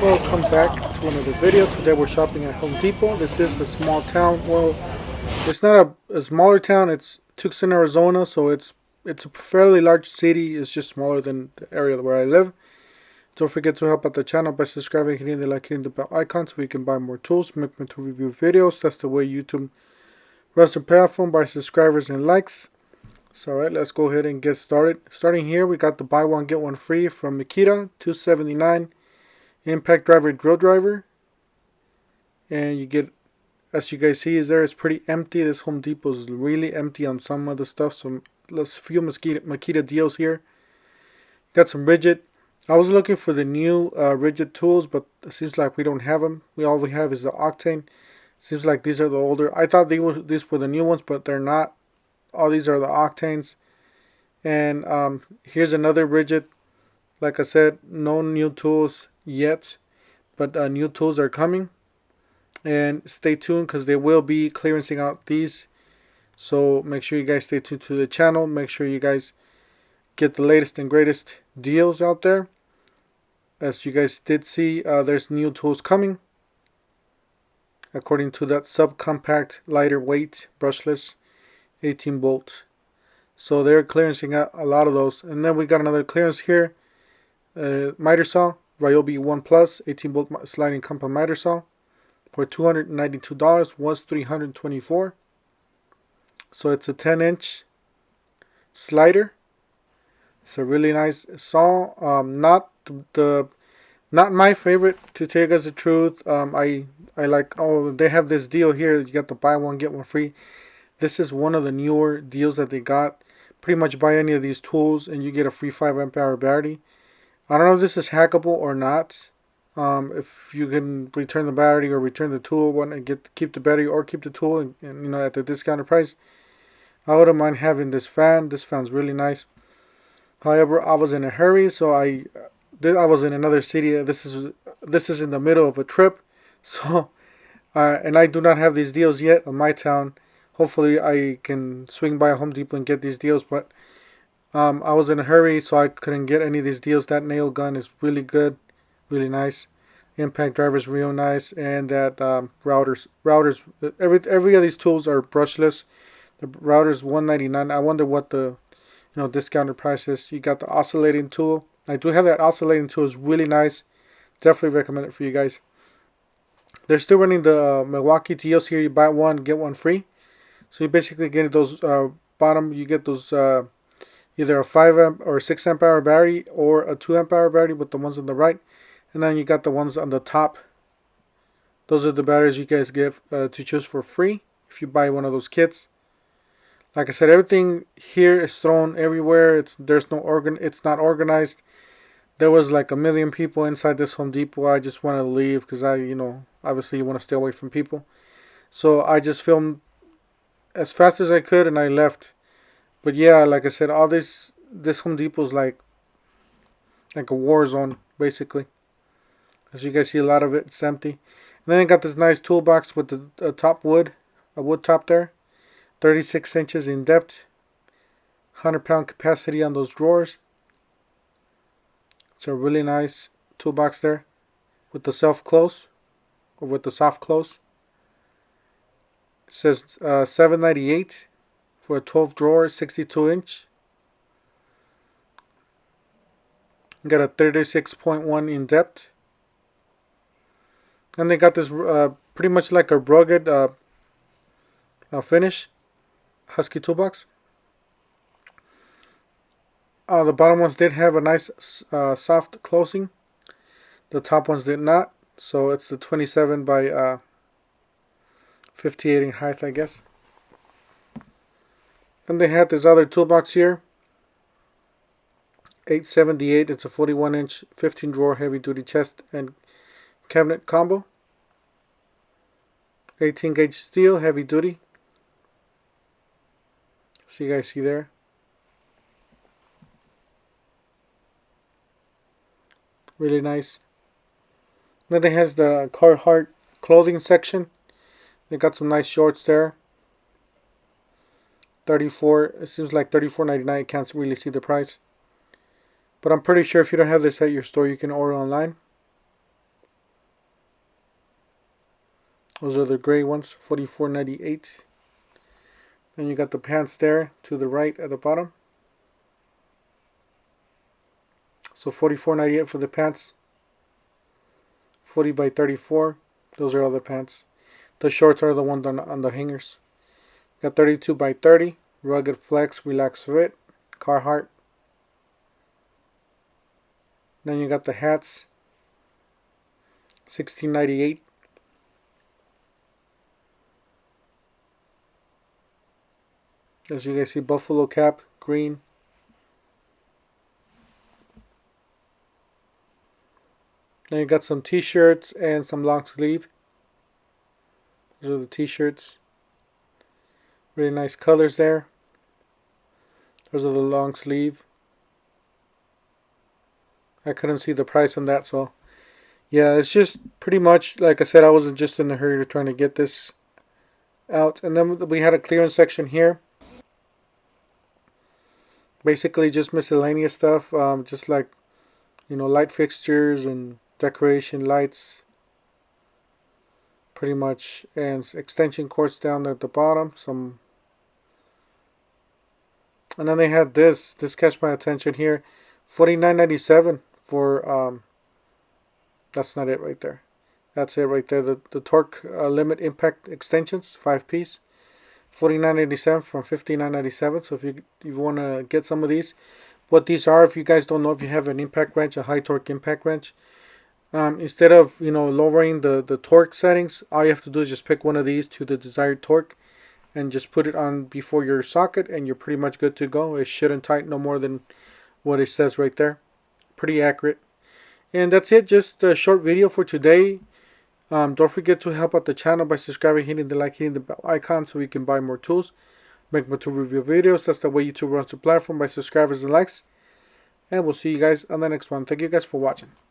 Welcome back to another video. Today we're shopping at Home Depot. This is a small town. Well, it's not a smaller town. It's Tucson, Arizona, so it's a fairly large city. It's just smaller than the area where I live. Don't forget to help out the channel by subscribing, hitting the like, hitting the bell icon so we can buy more tools, make me to review videos. That's the way YouTube runs the platform, by subscribers and likes. So alright, let's go ahead and get started. Starting here, we got the buy one get one free from Makita, $279. Impact driver drill driver, and you get, as you guys see, it's pretty empty. This Home Depot is really empty on some of the stuff. So let's few Makita deals here. Got some Ridgid. I was looking for the new Ridgid tools, but it seems like we don't have them. All we have is the Octane. Seems like these are the older. I thought these were the new ones, but they're not. All these are the Octanes. And here's another Ridgid. Like I said, no new tools yet, but new tools are coming, and stay tuned because they will be clearancing out these. So make sure you guys stay tuned to the channel. Make sure you guys get the latest and greatest deals out there. As you guys did see, there's new tools coming according to that subcompact, lighter weight, brushless 18 volt. So they're clearancing out a lot of those. And then we got another clearance here, miter saw, Ryobi 1 Plus 18 volt sliding compound miter saw for $292. Was $324. So it's a 10-inch slider. It's a really nice saw. Not my favorite, to tell you guys the truth. I like, oh, they have this deal here. You got the buy one get one free. This is one of the newer deals that they got. Pretty much buy any of these tools and you get a free 5 amp hour battery. I don't know if this is hackable or not. If you can return the battery or return the tool and keep the battery or keep the tool and you know, at the discounted price, I wouldn't mind having this fan. This fan's really nice. However, I was in a hurry, so I was in another city. This is in the middle of a trip, so and I do not have these deals yet in my town. Hopefully, I can swing by a Home Depot and get these deals, but I was in a hurry, so I couldn't get any of these deals. That nail gun is really good, really nice. Impact driver is real nice, and that routers. Every of these tools are brushless. The router's $199. I wonder what the discounted price is. You got the oscillating tool. I do have that oscillating tool. It's really nice. Definitely recommend it for you guys. They're still running the Milwaukee deals here. You buy one get one free. So you basically get those bottom. You get those. Either a 5 amp or 6 amp hour battery or a 2 amp hour battery with the ones on the right. And then you got the ones on the top. Those are the batteries you guys get to choose for free if you buy one of those kits. Like I said, everything here is thrown everywhere. It's not organized. There was like a million people inside this Home Depot. I just wanted to leave because obviously you want to stay away from people. So I just filmed as fast as I could and I left. But yeah, like I said, all this Home Depot is like a war zone, basically. As you guys see, a lot of it's empty. And then I got this nice toolbox with the top wood, a wood top there. 36 inches in depth. 100-pound capacity on those drawers. It's a really nice toolbox there. With the self-close, or with the soft close. It says $798. For a 12 drawer, 62 inch. Got a 36.1 in depth. And they got this pretty much like a rugged finish. Husky toolbox. The bottom ones did have a nice soft closing. The top ones did not. So it's the 27 by 58 in height, I guess. And they had this other toolbox here, $878. It's a 41-inch, 15-drawer, heavy-duty chest and cabinet combo. 18-gauge steel, heavy-duty. So you guys see there. Really nice. Then it has the Carhartt clothing section. They got some nice shorts there. 34, it seems like $34.99. Can't really see the price. But I'm pretty sure if you don't have this at your store, you can order online. Those are the gray ones, $44.98. Then you got the pants there to the right at the bottom. So $44.98 for the pants. 40 by 34. Those are all the pants. The shorts are the ones on the hangers. Got 32 by 30. Rugged Flex Relax Fit. Carhartt. Then you got the hats. $16.98. As you guys see, buffalo cap, green. Then you got some t-shirts and some long sleeve. Those are the t-shirts. Really nice colors there. Those are the long sleeve. I couldn't see the price on that, so yeah, it's just pretty much, like I said, I wasn't just in a hurry to trying to get this out. And then we had a clearance section here. Basically just miscellaneous stuff, just like, you know, light fixtures and decoration lights, pretty much, and extension cords down at the bottom. And then they had this catch my attention here, $49.97 for that's not it right there. That's it right there. The torque limit impact extensions, 5-piece. $49.87 from $59.97. So if you want to get some of these, what these are, if you guys don't know, if you have an impact wrench, a high torque impact wrench, instead of, you know, lowering the torque settings, all you have to do is just pick one of these to the desired torque and just put it on before your socket, and you're pretty much good to go. It shouldn't tighten no more than what it says right there. Pretty accurate. And that's it. Just a short video for today. Don't forget to help out the channel by subscribing, hitting the like, hitting the bell icon so we can buy more tools, make more tool review videos. That's the way YouTube runs the platform, by subscribers and likes. And we'll see you guys on the next one. Thank you guys for watching.